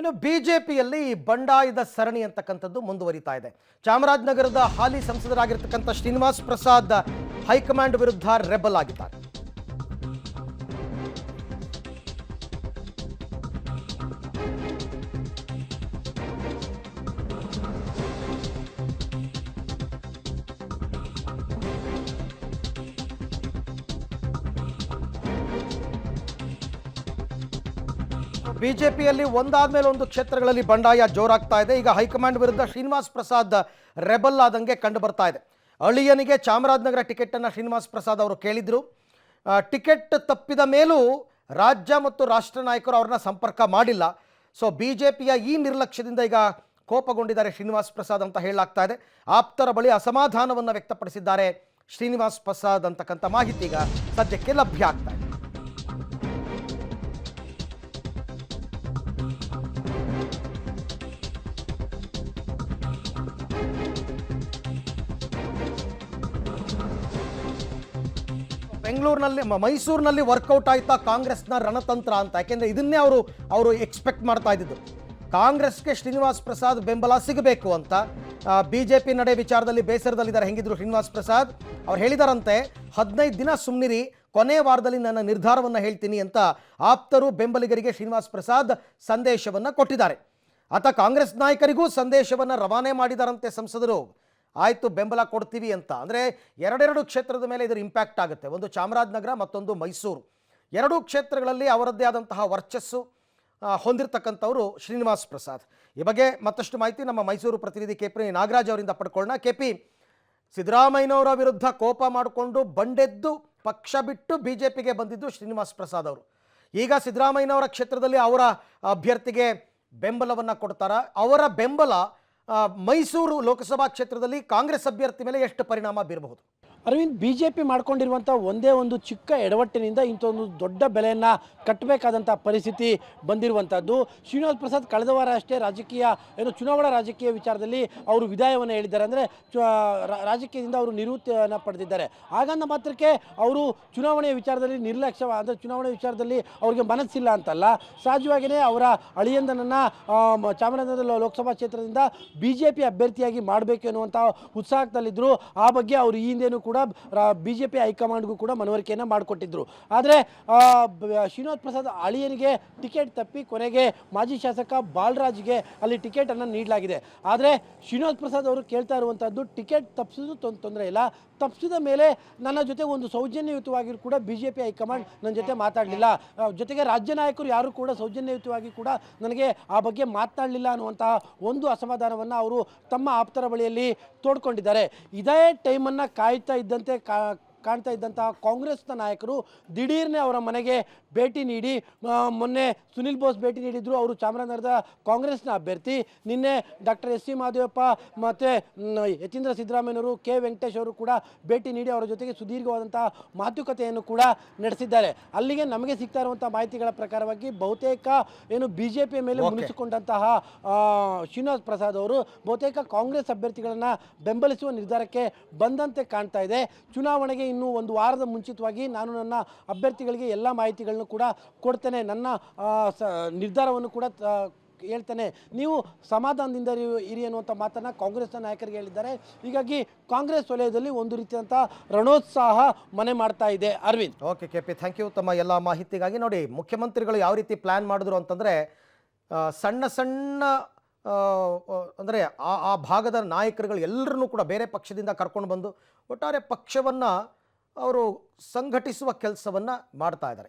ಇನ್ನು ಬಿಜೆಪಿಯಲ್ಲಿ ಬಂಡಾಯದ ಸರಣಿ ಅಂತಕ್ಕಂಥದ್ದು ಮುಂದುವರಿತಾ ಇದೆ. ಚಾಮರಾಜನಗರದ ಹಾಲಿ ಸಂಸದರಾಗಿರ್ತಕ್ಕಂಥ ಶ್ರೀನಿವಾಸ್ ಪ್ರಸಾದ್ ಹೈಕಮಾಂಡ್ ವಿರುದ್ಧ ರೆಬಲ್ ಆಗಿದ್ದಾರೆ. ಬಿಜೆಪಿಯಲ್ಲಿ ಒಂದಾದ್ಮೇಲೆ ಒಂದು ಕ್ಷೇತ್ರಗಳಲ್ಲಿ ಬಂಡಾಯ ಜೋರಾಗ್ತಾ ಇದೆ. ಈಗ ಹೈಕಮಾಂಡ್ ವಿರುದ್ಧ ಶ್ರೀನಿವಾಸ್ ಪ್ರಸಾದ್ ರೆಬಲ್ ಆದಂಗೆ ಕಂಡು ಬರ್ತಾ ಇದೆ. ಅಳಿಯನಿಗೆ ಚಾಮರಾಜನಗರ ಟಿಕೆಟನ್ನು ಶ್ರೀನಿವಾಸ್ ಪ್ರಸಾದ್ ಅವರು ಕೇಳಿದ್ರು. ಟಿಕೆಟ್ ತಪ್ಪಿದ ಮೇಲೂ ರಾಜ್ಯ ಮತ್ತು ರಾಷ್ಟ್ರ ನಾಯಕರು ಅವ್ರನ್ನ ಸಂಪರ್ಕ ಮಾಡಿಲ್ಲ. ಸೊ ಬಿಜೆಪಿಯ ಈ ನಿರ್ಲಕ್ಷ್ಯದಿಂದ ಈಗ ಕೋಪಗೊಂಡಿದ್ದಾರೆ ಶ್ರೀನಿವಾಸ್ ಪ್ರಸಾದ್ ಅಂತ ಹೇಳಲಾಗ್ತಾ ಇದೆ. ಆಪ್ತರ ಬಳಿ ಅಸಮಾಧಾನವನ್ನು ವ್ಯಕ್ತಪಡಿಸಿದ್ದಾರೆ ಶ್ರೀನಿವಾಸ್ ಪ್ರಸಾದ್ ಅಂತಕ್ಕಂಥ ಮಾಹಿತಿ ಈಗ ಸದ್ಯಕ್ಕೆ ಲಭ್ಯ ಆಗ್ತಾ ಇದೆ. ಬೆಂಗಳೂರಿನಲ್ಲಿ ಮೈಸೂರಿನಲ್ಲಿ ವರ್ಕೌಟ್ ಆಯ್ತಾ ಕಾಂಗ್ರೆಸ್ನ ರಣತಂತ್ರ ಅಂತ. ಯಾಕೆಂದರೆ ಇದನ್ನೇ ಅವರು ಎಕ್ಸ್ಪೆಕ್ಟ್ ಮಾಡ್ತಾ ಇದ್ದಿದ್ದು. ಕಾಂಗ್ರೆಸ್ಗೆ ಶ್ರೀನಿವಾಸ್ ಪ್ರಸಾದ್ ಬೆಂಬಲ ಸಿಗಬೇಕು ಅಂತ. ಬಿಜೆಪಿ ನಡೆ ವಿಚಾರದಲ್ಲಿ ಬೇಸರದಲ್ಲಿದ್ದಾರೆ. ಹೆಂಗಿದ್ರು ಶ್ರೀನಿವಾಸ್ ಪ್ರಸಾದ್ ಅವ್ರು ಹೇಳಿದಾರಂತೆ, 15 ದಿನ ಸುಮ್ಮನಿರಿ, ಕೊನೆ ವಾರದಲ್ಲಿ ನನ್ನ ನಿರ್ಧಾರವನ್ನು ಹೇಳ್ತೀನಿ ಅಂತ ಆಪ್ತರು ಬೆಂಬಲಿಗರಿಗೆ ಶ್ರೀನಿವಾಸ್ ಪ್ರಸಾದ್ ಸಂದೇಶವನ್ನು ಕೊಟ್ಟಿದ್ದಾರೆ. ಆತ ಕಾಂಗ್ರೆಸ್ ನಾಯಕರಿಗೂ ಸಂದೇಶವನ್ನು ರವಾನೆ ಮಾಡಿದಾರಂತೆ ಸಂಸದರು. ಆಯಿತು ಬೆಂಬಲ ಕೊಡ್ತೀವಿ ಅಂತ. ಅಂದರೆ ಎರಡೆರಡು ಕ್ಷೇತ್ರದ ಮೇಲೆ ಇದರ ಇಂಪ್ಯಾಕ್ಟ್ ಆಗುತ್ತೆ. ಒಂದು ಚಾಮರಾಜನಗರ, ಮತ್ತೊಂದು ಮೈಸೂರು. ಎರಡೂ ಕ್ಷೇತ್ರಗಳಲ್ಲಿ ಅವರದ್ದೇ ಆದಂತಹ ವರ್ಚಸ್ಸು ಹೊಂದಿರತಕ್ಕಂಥವರು ಶ್ರೀನಿವಾಸ್ ಪ್ರಸಾದ್. ಈ ಬಗ್ಗೆ ಮತ್ತಷ್ಟು ಮಾಹಿತಿ ನಮ್ಮ ಮೈಸೂರು ಪ್ರತಿನಿಧಿ ಕೆಪಿ ನಾಗರಾಜ್ ಅವರಿಂದ ಪಡ್ಕೊಳ್ಳೋಣ. ಕೆಪಿ, ಸಿದ್ದರಾಮಯ್ಯನವರ ವಿರುದ್ಧ ಕೋಪ ಮಾಡಿಕೊಂಡು ಬಂಡೆದ್ದು ಪಕ್ಷ ಬಿಟ್ಟು ಬಿಜೆಪಿಗೆ ಬಂದಿದ್ದು ಶ್ರೀನಿವಾಸ್ ಪ್ರಸಾದ್ ಅವರು. ಈಗ ಸಿದ್ದರಾಮಯ್ಯನವರ ಕ್ಷೇತ್ರದಲ್ಲಿ ಅವರ ಅಭ್ಯರ್ಥಿಗೆ ಬೆಂಬಲವನ್ನು ಕೊಡ್ತಾರ. ಅವರ ಬೆಂಬಲ ಮೈಸೂರು ಲೋಕಸಭಾ ಕ್ಷೇತ್ರದಲ್ಲಿ ಕಾಂಗ್ರೆಸ್ ಅಭ್ಯರ್ಥಿ ಮೇಲೆ ಎಷ್ಟು ಪರಿಣಾಮ ಬೀರಬಹುದು? ಅರವಿಂದ್, ಬಿಜೆಪಿ ಮಾಡ್ಕೊಂಡಿರುವಂಥ ಒಂದೇ ಒಂದು ಚಿಕ್ಕ ಎಡವಟ್ಟಿನಿಂದ ಇಂಥ ಒಂದು ದೊಡ್ಡ ಬೆಲೆಯನ್ನು ಕಟ್ಟಬೇಕಾದಂಥ ಪರಿಸ್ಥಿತಿ ಬಂದಿರುವಂಥದ್ದು. ಶ್ರೀನಿವಾಸ್ ಪ್ರಸಾದ್ ಕಳೆದ ವಾರ ಅಷ್ಟೇ ಚುನಾವಣಾ ರಾಜಕೀಯ ವಿಚಾರದಲ್ಲಿ ಅವರು ವಿದಾಯವನ್ನು ಹೇಳಿದ್ದಾರೆ. ಅಂದರೆ ರಾಜಕೀಯದಿಂದ ಅವರು ನಿವೃತ್ತಿಯನ್ನು ಪಡೆದಿದ್ದಾರೆ. ಹಾಗಂದ ಮಾತ್ರಕ್ಕೆ ಅವರು ಚುನಾವಣೆಯ ವಿಚಾರದಲ್ಲಿ ನಿರ್ಲಕ್ಷ್ಯ, ಅಂದರೆ ಚುನಾವಣೆ ವಿಚಾರದಲ್ಲಿ ಅವರಿಗೆ ಮನಸ್ಸಿಲ್ಲ ಅಂತಲ್ಲ. ಸಹಜವಾಗಿಯೇ ಅವರ ಅಳಿಯಂದನನ್ನು ಚಾಮರಾಜನಗರ ಲೋಕಸಭಾ ಕ್ಷೇತ್ರದಿಂದ ಬಿಜೆಪಿ ಅಭ್ಯರ್ಥಿಯಾಗಿ ಮಾಡಬೇಕು ಎನ್ನುವಂಥ ಉತ್ಸಾಹದಲ್ಲಿದ್ದರು. ಆ ಬಗ್ಗೆ ಅವರು ಈ ಹಿಂದೆಯೂ ಕೂಡ ಬಿಜೆಪಿ ಹೈಕಮಾಂಡ್ಗೂ ಕೂಡ ಮನವರಿಕೆಯನ್ನು ಮಾಡಿಕೊಟ್ಟಿದ್ರು. ಆದರೆ ಶ್ರೀನಿವಾಸ್ ಪ್ರಸಾದ್ ಅಳಿಯನಿಗೆ ಟಿಕೆಟ್ ತಪ್ಪಿ ಕೊನೆಗೆ ಮಾಜಿ ಶಾಸಕ ಬಾಲರಾಜ್ಗೆ ಅಲ್ಲಿ ಟಿಕೆಟನ್ನು ನೀಡಲಾಗಿದೆ. ಆದರೆ ಶ್ರೀನಿವಾಸ್ ಪ್ರಸಾದ್ ಅವರು ಕೇಳ್ತಾ ಇರುವಂಥದ್ದು, ಟಿಕೆಟ್ ತಪ್ಪಿಸೋದು ತೊಂದರೆ ಇಲ್ಲ, ತಪ್ಪಿಸಿದ ಮೇಲೆ ನನ್ನ ಜೊತೆ ಒಂದು ಸೌಜನ್ಯಯುತವಾಗಿ ಕೂಡ ಬಿಜೆಪಿ ಹೈಕಮಾಂಡ್ ನನ್ನ ಜೊತೆ ಮಾತಾಡಲಿಲ್ಲ, ಜೊತೆಗೆ ರಾಜ್ಯ ನಾಯಕರು ಯಾರು ಕೂಡ ಸೌಜನ್ಯಯುತವಾಗಿ ಕೂಡ ನನಗೆ ಆ ಬಗ್ಗೆ ಮಾತನಾಡಲಿಲ್ಲ ಅನ್ನುವಂತಹ ಒಂದು ಅಸಮಾಧಾನವನ್ನು ಅವರು ತಮ್ಮ ಆಪ್ತರ ಬಳಿಯಲ್ಲಿ ತೋಡ್ಕೊಂಡಿದ್ದಾರೆ. ಇದೇ ಟೈಮನ್ನು ಕಾಣ್ತಾ ಇದ್ದಂತಹ ಕಾಂಗ್ರೆಸ್ನ ನಾಯಕರು ದಿಢೀರ್ನೆ ಅವರ ಮನೆಗೆ ಭೇಟಿ ನೀಡಿ, ಮೊನ್ನೆ ಸುನಿಲ್ ಬೋಸ್ ಭೇಟಿ ನೀಡಿದ್ರು. ಅವರು ಚಾಮರಾಜನಗರದ ಕಾಂಗ್ರೆಸ್ನ ಅಭ್ಯರ್ಥಿ. ನಿನ್ನೆ ಡಾಕ್ಟರ್ ಎಸ್ ಸಿ ಮಹದೇವಪ್ಪ ಮತ್ತು ಯತೀಂದ್ರ ಸಿದ್ದರಾಮಯ್ಯನವರು, ಕೆ ವೆಂಕಟೇಶ್ ಅವರು ಕೂಡ ಭೇಟಿ ನೀಡಿ ಅವರ ಜೊತೆಗೆ ಸುದೀರ್ಘವಾದಂಥ ಮಾತುಕತೆಯನ್ನು ಕೂಡ ನಡೆಸಿದ್ದಾರೆ. ಅಲ್ಲಿಗೆ ನಮಗೆ ಸಿಗ್ತಾ ಇರುವಂಥ ಮಾಹಿತಿಗಳ ಪ್ರಕಾರವಾಗಿ ಬಹುತೇಕ ಬಿಜೆಪಿಯ ಮೇಲೆ ಮುನಿಸಿಕೊಂಡಂತಹ ಶ್ರೀನಿವಾಸ್ ಪ್ರಸಾದ್ ಅವರು ಬಹುತೇಕ ಕಾಂಗ್ರೆಸ್ ಅಭ್ಯರ್ಥಿಗಳನ್ನು ಬೆಂಬಲಿಸುವ ನಿರ್ಧಾರಕ್ಕೆ ಬಂದಂತೆ ಕಾಣ್ತಾ ಇದೆ. ಚುನಾವಣೆಗೆ ಇನ್ನು ಒಂದು ವಾರದ ಮುಂಚಿತವಾಗಿ ನಾನು ನನ್ನ ಅಭ್ಯರ್ಥಿಗಳಿಗೆ ಎಲ್ಲ ಮಾಹಿತಿಗಳನ್ನು ಕೂಡ ಕೊಡ್ತೇನೆ, ನನ್ನ ನಿರ್ಧಾರವನ್ನು ಕೂಡ ಹೇಳ್ತೇನೆ, ನೀವು ಸಮಾಧಾನದಿಂದ ಇರಿ ಅನ್ನುವಂಥ ಮಾತನ್ನು ಕಾಂಗ್ರೆಸ್ನ ನಾಯಕರಿಗೆ ಹೇಳಿದ್ದಾರೆ. ಹೀಗಾಗಿ ಕಾಂಗ್ರೆಸ್ ವಲಯದಲ್ಲಿ ಒಂದು ರೀತಿಯಂಥ ರಣೋತ್ಸಾಹ ಮನೆ ಮಾಡ್ತಾ ಇದೆ. Aravind. Okay KP, thank you ತಮ್ಮ ಎಲ್ಲ ಮಾಹಿತಿಗಾಗಿ. ನೋಡಿ, ಮುಖ್ಯಮಂತ್ರಿಗಳು ಯಾವ ರೀತಿ ಪ್ಲ್ಯಾನ್ ಮಾಡಿದ್ರು ಅಂತಂದರೆ, ಸಣ್ಣ ಸಣ್ಣ ಅಂದರೆ ಆ ಭಾಗದ ನಾಯಕರುಗಳು ಎಲ್ಲರನ್ನೂ ಕೂಡ ಬೇರೆ ಪಕ್ಷದಿಂದ ಕರ್ಕೊಂಡು ಬಂದು ಒಟ್ಟಾರೆ ಪಕ್ಷವನ್ನು ಅವರು ಸಂಘಟಿಸುವ ಕೆಲಸವನ್ನು ಮಾಡ್ತಾ ಇದ್ದಾರೆ.